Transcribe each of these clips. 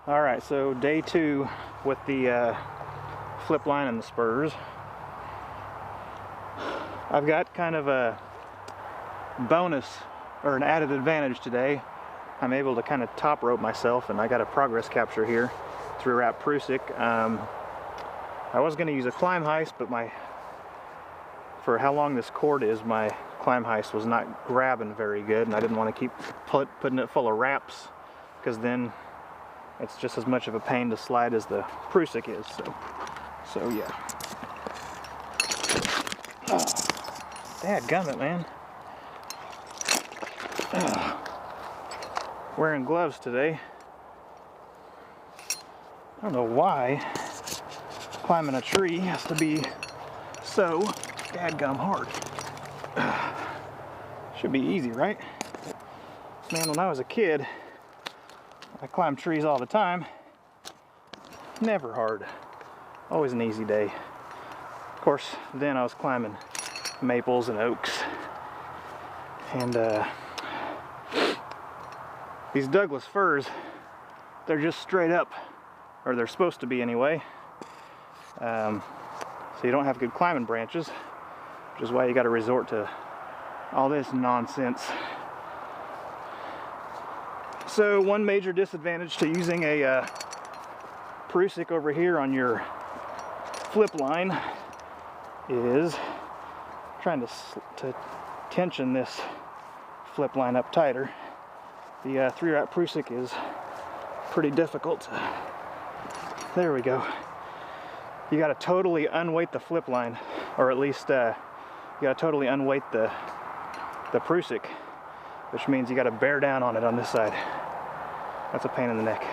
Alright, so day 2 with the flip line and the spurs. I've got kind of a bonus or an added advantage today. I'm able to kind of top rope myself, and I got a progress capture here through wrap Prusik. I was going to use a climb heist, but for how long this cord is, my climb heist was not grabbing very good, and I didn't want to keep putting it full of wraps, because then it's just as much of a pain to slide as the Prusik is. So yeah. Oh, dadgummit, man. Wearing gloves today. I don't know why climbing a tree has to be so dadgum hard. Should be easy, right? Man, when I was a kid, I climbed trees all the time. Never hard. Always an easy day. Of course, then I was climbing maples and oaks. And these Douglas firs, they're just straight up, or they're supposed to be anyway. So you don't have good climbing branches, which is why you got to resort to all this nonsense. So one major disadvantage to using a Prusik over here on your flip line is trying to tension this flip line up tighter. The 3-wrap Prusik is pretty difficult. There we go. You got to totally unweight the flip line, or at least you got to totally unweight the Prusik, which means you got to bear down on it on this side. That's a pain in the neck.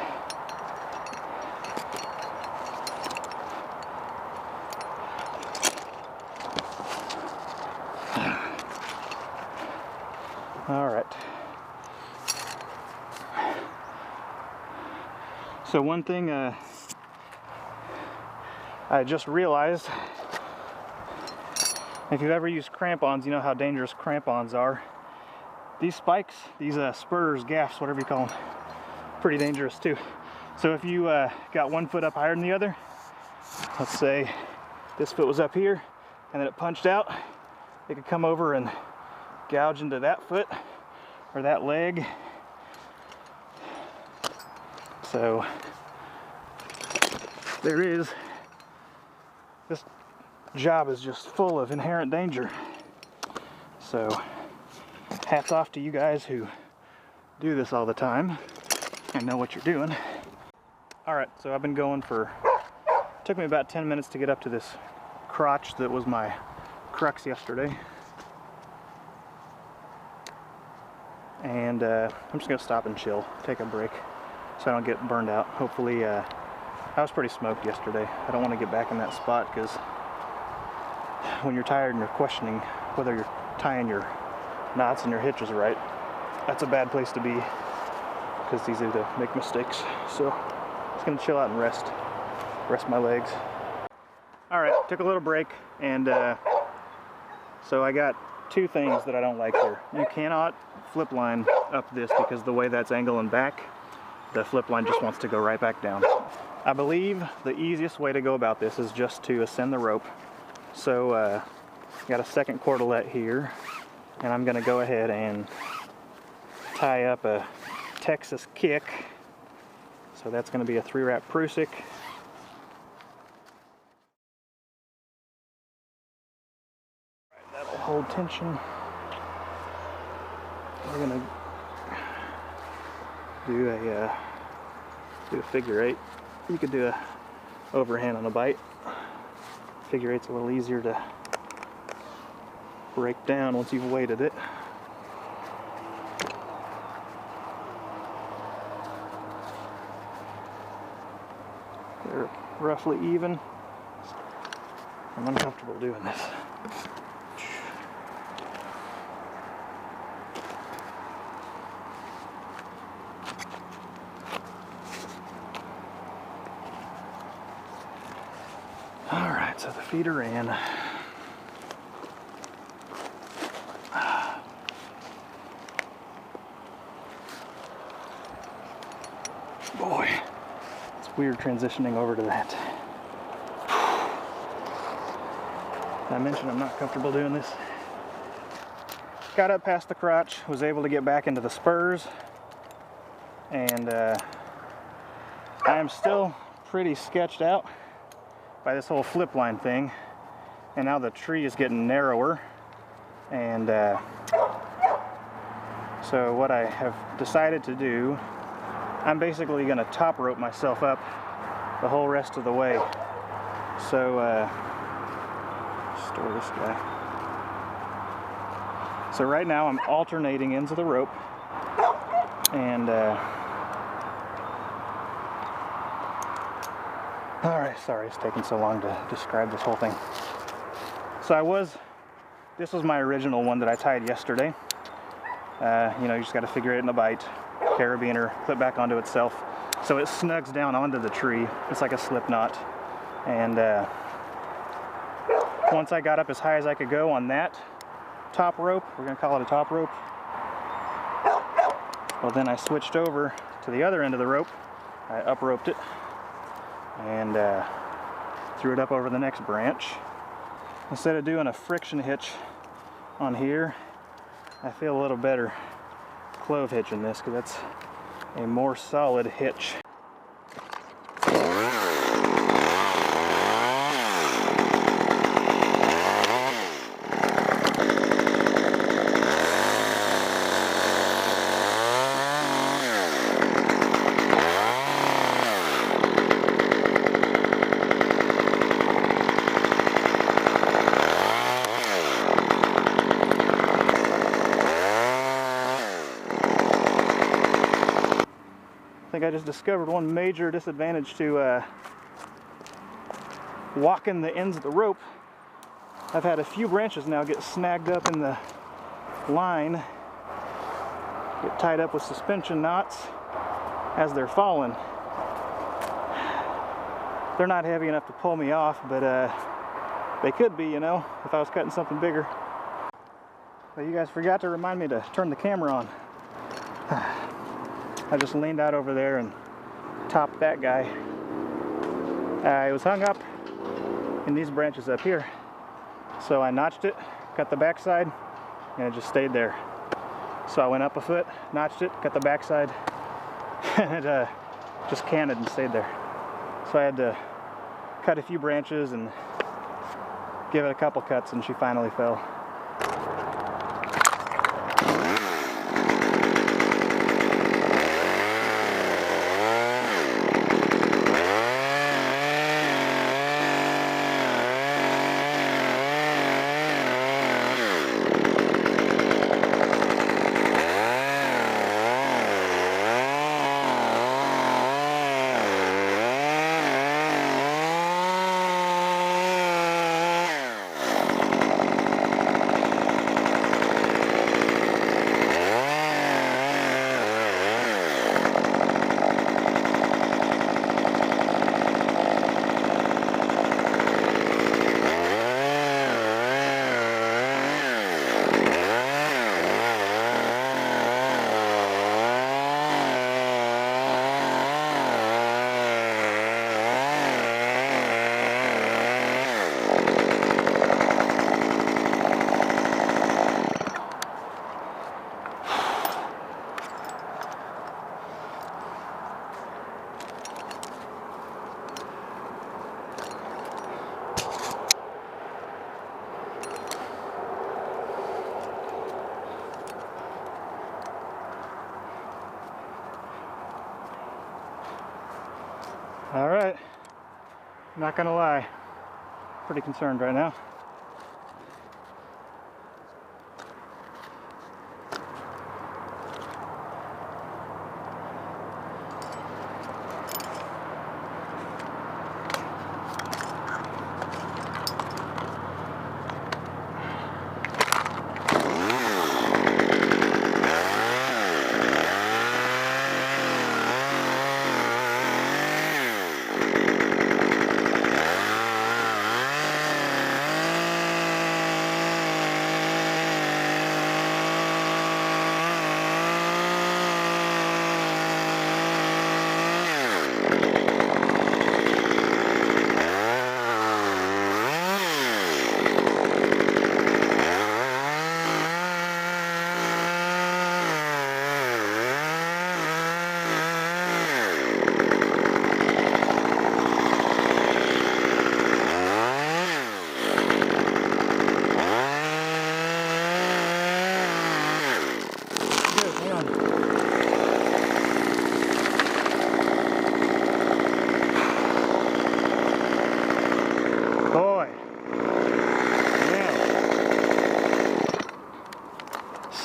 All right. So one thing I just realized, if you've ever used crampons, you know how dangerous crampons are. These spikes, these spurs, gaffs, whatever you call them, pretty dangerous too. So if you got one foot up higher than the other, let's say this foot was up here and then it punched out, it could come over and gouge into that foot or that leg. So there is, this job is just full of inherent danger. So hats off to you guys who do this all the time and know what you're doing. Alright, so I've been going for, it took me about 10 minutes to get up to this crotch that was my crux yesterday. And I'm just going to stop and chill, take a break, so I don't get burned out. Hopefully, I was pretty smoked yesterday. I don't want to get back in that spot, because when you're tired and you're questioning whether you're tying your knots and your hitches right, that's a bad place to be, because it's easy to make mistakes. So I'm just going to chill out and rest my legs. Alright, took a little break, and so I got two things that I don't like here. You cannot flip line up this, because the way that's angling back, the flip line just wants to go right back down. I believe the easiest way to go about this is just to ascend the rope. So got a second cordelette here, and I'm going to go ahead and tie up a Texas kick. So that's going to be a 3-wrap Prusik. That'll hold tension. We're going to do a figure 8. You could do a overhand on a bite. Figure 8's a little easier to break down once you've weighted it. They're roughly even. I'm uncomfortable doing this. Alright, so the feet are in. Boy, It's weird transitioning over to that. I mentioned I'm not comfortable doing this. Got up past the crotch, was able to get back into the spurs, and I am still pretty sketched out by this whole flip line thing. And now the tree is getting narrower, and so what I have decided to do, I'm basically going to top rope myself up the whole rest of the way. So store this guy. So right now I'm alternating ends of the rope, and alright, sorry it's taking so long to describe this whole thing. So this was my original one that I tied yesterday. You know, you just got to figure it in a bight, carabiner, clip back onto itself, so it snugs down onto the tree. It's like a slip knot. And once I got up as high as I could go on that top rope, we're going to call it a top rope, well then I switched over to the other end of the rope. I up roped it and threw it up over the next branch. Instead of doing a friction hitch on here, I feel a little better clove hitching this, because that's a more solid hitch. I think I just discovered one major disadvantage to walking the ends of the rope. I've had a few branches now get snagged up in the line, get tied up with suspension knots as they're falling. They're not heavy enough to pull me off, but they could be, you know, if I was cutting something bigger. But you guys forgot to remind me to turn the camera on. I just leaned out over there and topped that guy. It was hung up in these branches up here. So I notched it, cut the backside, and it just stayed there. So I went up a foot, notched it, cut the backside, and it just canted and stayed there. So I had to cut a few branches and give it a couple cuts, and she finally fell. All right, not gonna lie, pretty concerned right now.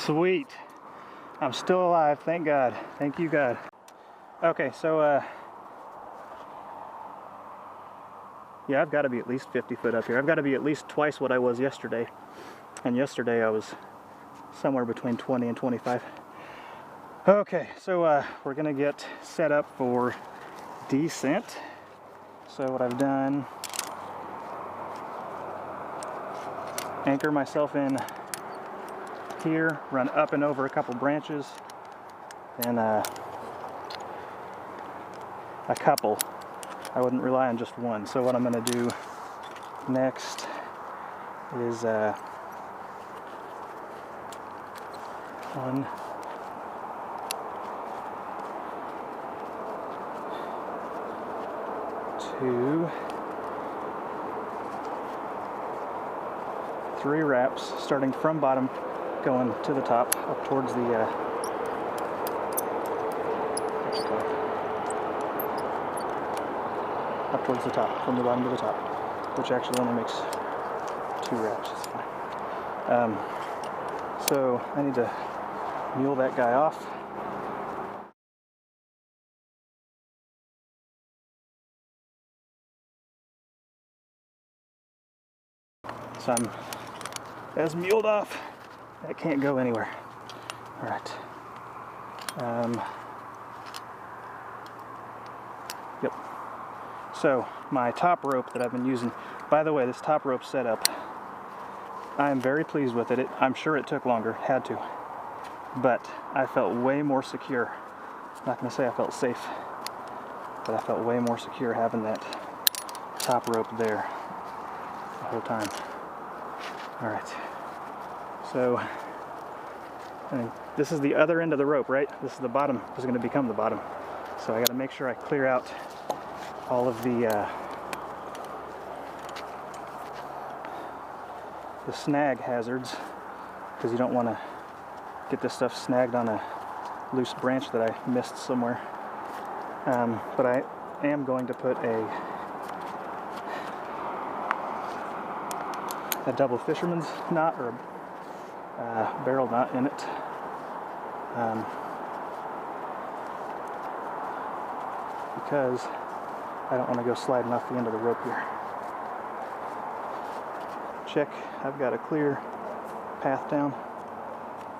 Sweet. I'm still alive, thank God. Thank you, God. Okay, so yeah, I've got to be at least 50 foot up here. I've got to be at least twice what I was yesterday. And yesterday I was somewhere between 20 and 25. Okay, so we're gonna get set up for descent. So what I've done, anchor myself in here, run up and over a couple branches, and a couple. I wouldn't rely on just one. So what I'm gonna do next is 1, 2, 3 wraps, starting from bottom, going to the top, up towards the up towards the top, from the bottom to the top, which actually only makes 2 wraps. It's fine. So I need to mule that guy off. So I'm as muled off. That can't go anywhere. All right. Yep. So my top rope that I've been using, by the way, this top rope setup, I am very pleased with it. I'm sure it took longer, had to, but I felt way more secure. I'm not gonna say I felt safe, but I felt way more secure having that top rope there the whole time. All right. So, this is the other end of the rope, right? This is the bottom. This is going to become the bottom. So I got to make sure I clear out all of the snag hazards, because you don't want to get this stuff snagged on a loose branch that I missed somewhere. But I am going to put a double fisherman's knot, or a barrel knot in it. Because I don't want to go sliding off the end of the rope here. Check, I've got a clear path down.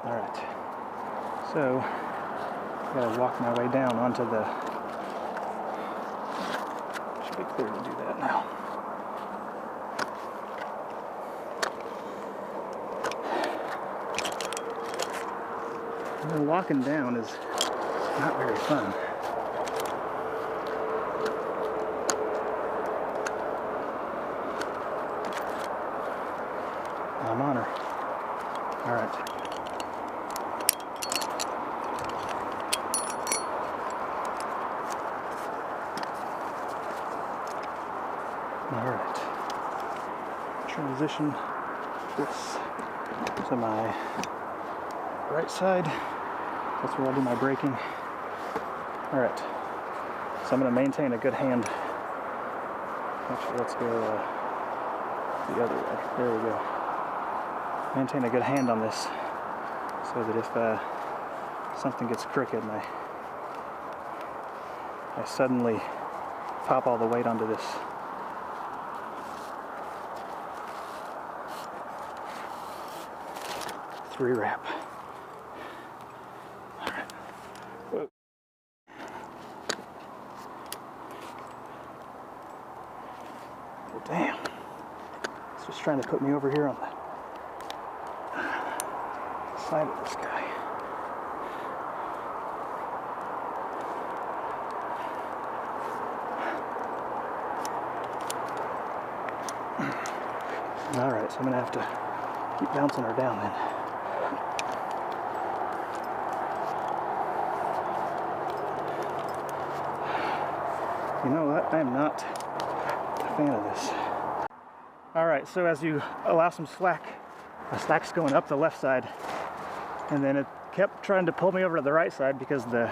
All right, so I've got to walk my way down onto the, should be clear to do that now. And then walking down is not very fun. I'm on her. All right. All right. Transition this to my right side. That's where I'll do my braking. All right. So I'm going to maintain a good hand. Actually, let's go the other way. There we go. Maintain a good hand on this, so that if something gets crooked and I suddenly pop all the weight onto this. Three wrap. All right. Whoa. Well, damn. It's just trying to put me over here on the side of this guy. All right, so I'm gonna have to keep bouncing her down then. You know what? I am not a fan of this. All right, so as you allow some slack, the slack's going up the left side, and then it kept trying to pull me over to the right side because the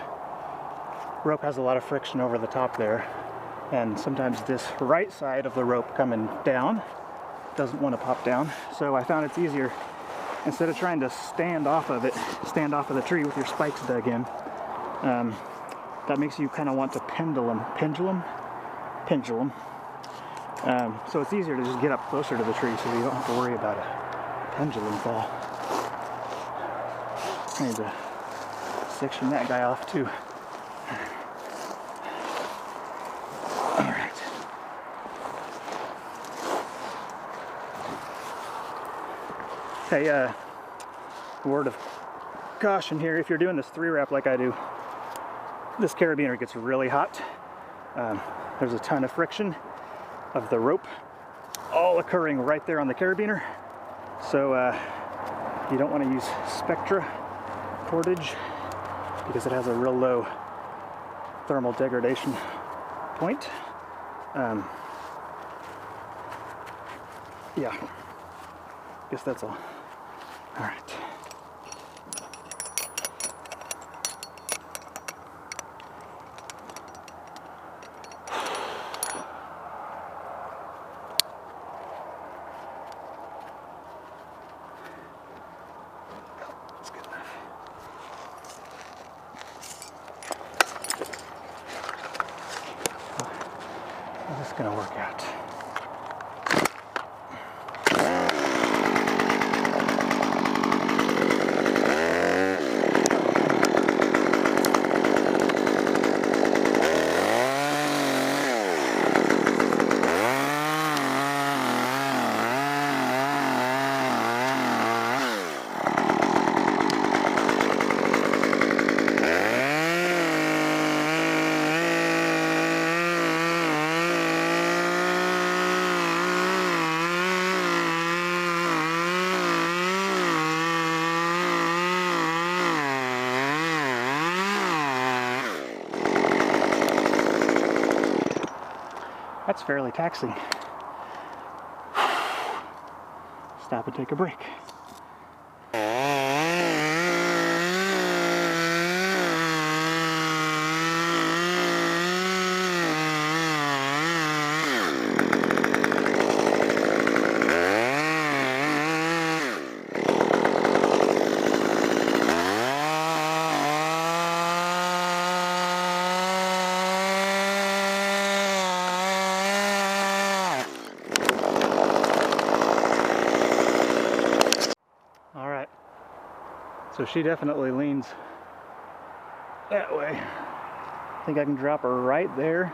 rope has a lot of friction over the top there, and sometimes this right side of the rope coming down doesn't want to pop down. So I found it's easier instead of trying to stand off of the tree with your spikes dug in, that makes you kind of want to pendulum. So it's easier to just get up closer to the tree so you don't have to worry about a pendulum fall. I need to section that guy off too. Alright. Hey, word of caution here, if you're doing this 3-wrap like I do, this carabiner gets really hot. There's a ton of friction of the rope all occurring right there on the carabiner. So you don't want to use Spectra cordage because it has a real low thermal degradation point. Yeah, guess that's all. All right. That's good enough. How's this gonna work out? That's fairly taxing. Stop and take a break. So she definitely leans that way. I think I can drop her right there.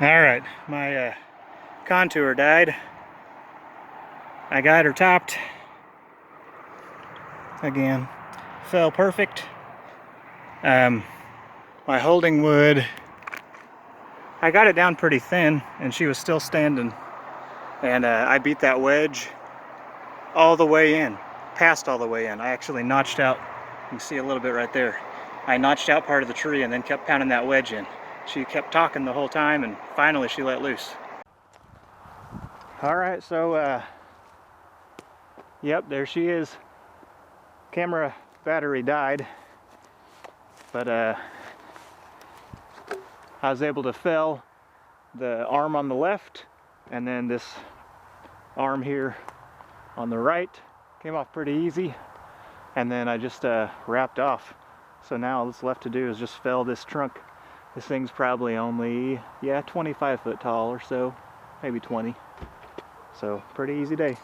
Alright, my contour died. I got her topped. Again, fell perfect. My holding wood, I got it down pretty thin and she was still standing. And I beat that wedge all the way in, past all the way in. I actually notched out, you can see a little bit right there. I notched out part of the tree and then kept pounding that wedge in. She kept talking the whole time and finally she let loose. Alright, so yep, there she is. Camera battery died, but I was able to fell the arm on the left and then this arm here on the right. Came off pretty easy, and then I just wrapped off. So now all that's left to do is just fell this trunk. This thing's probably only, yeah, 25 foot tall or so, maybe 20. So pretty easy day.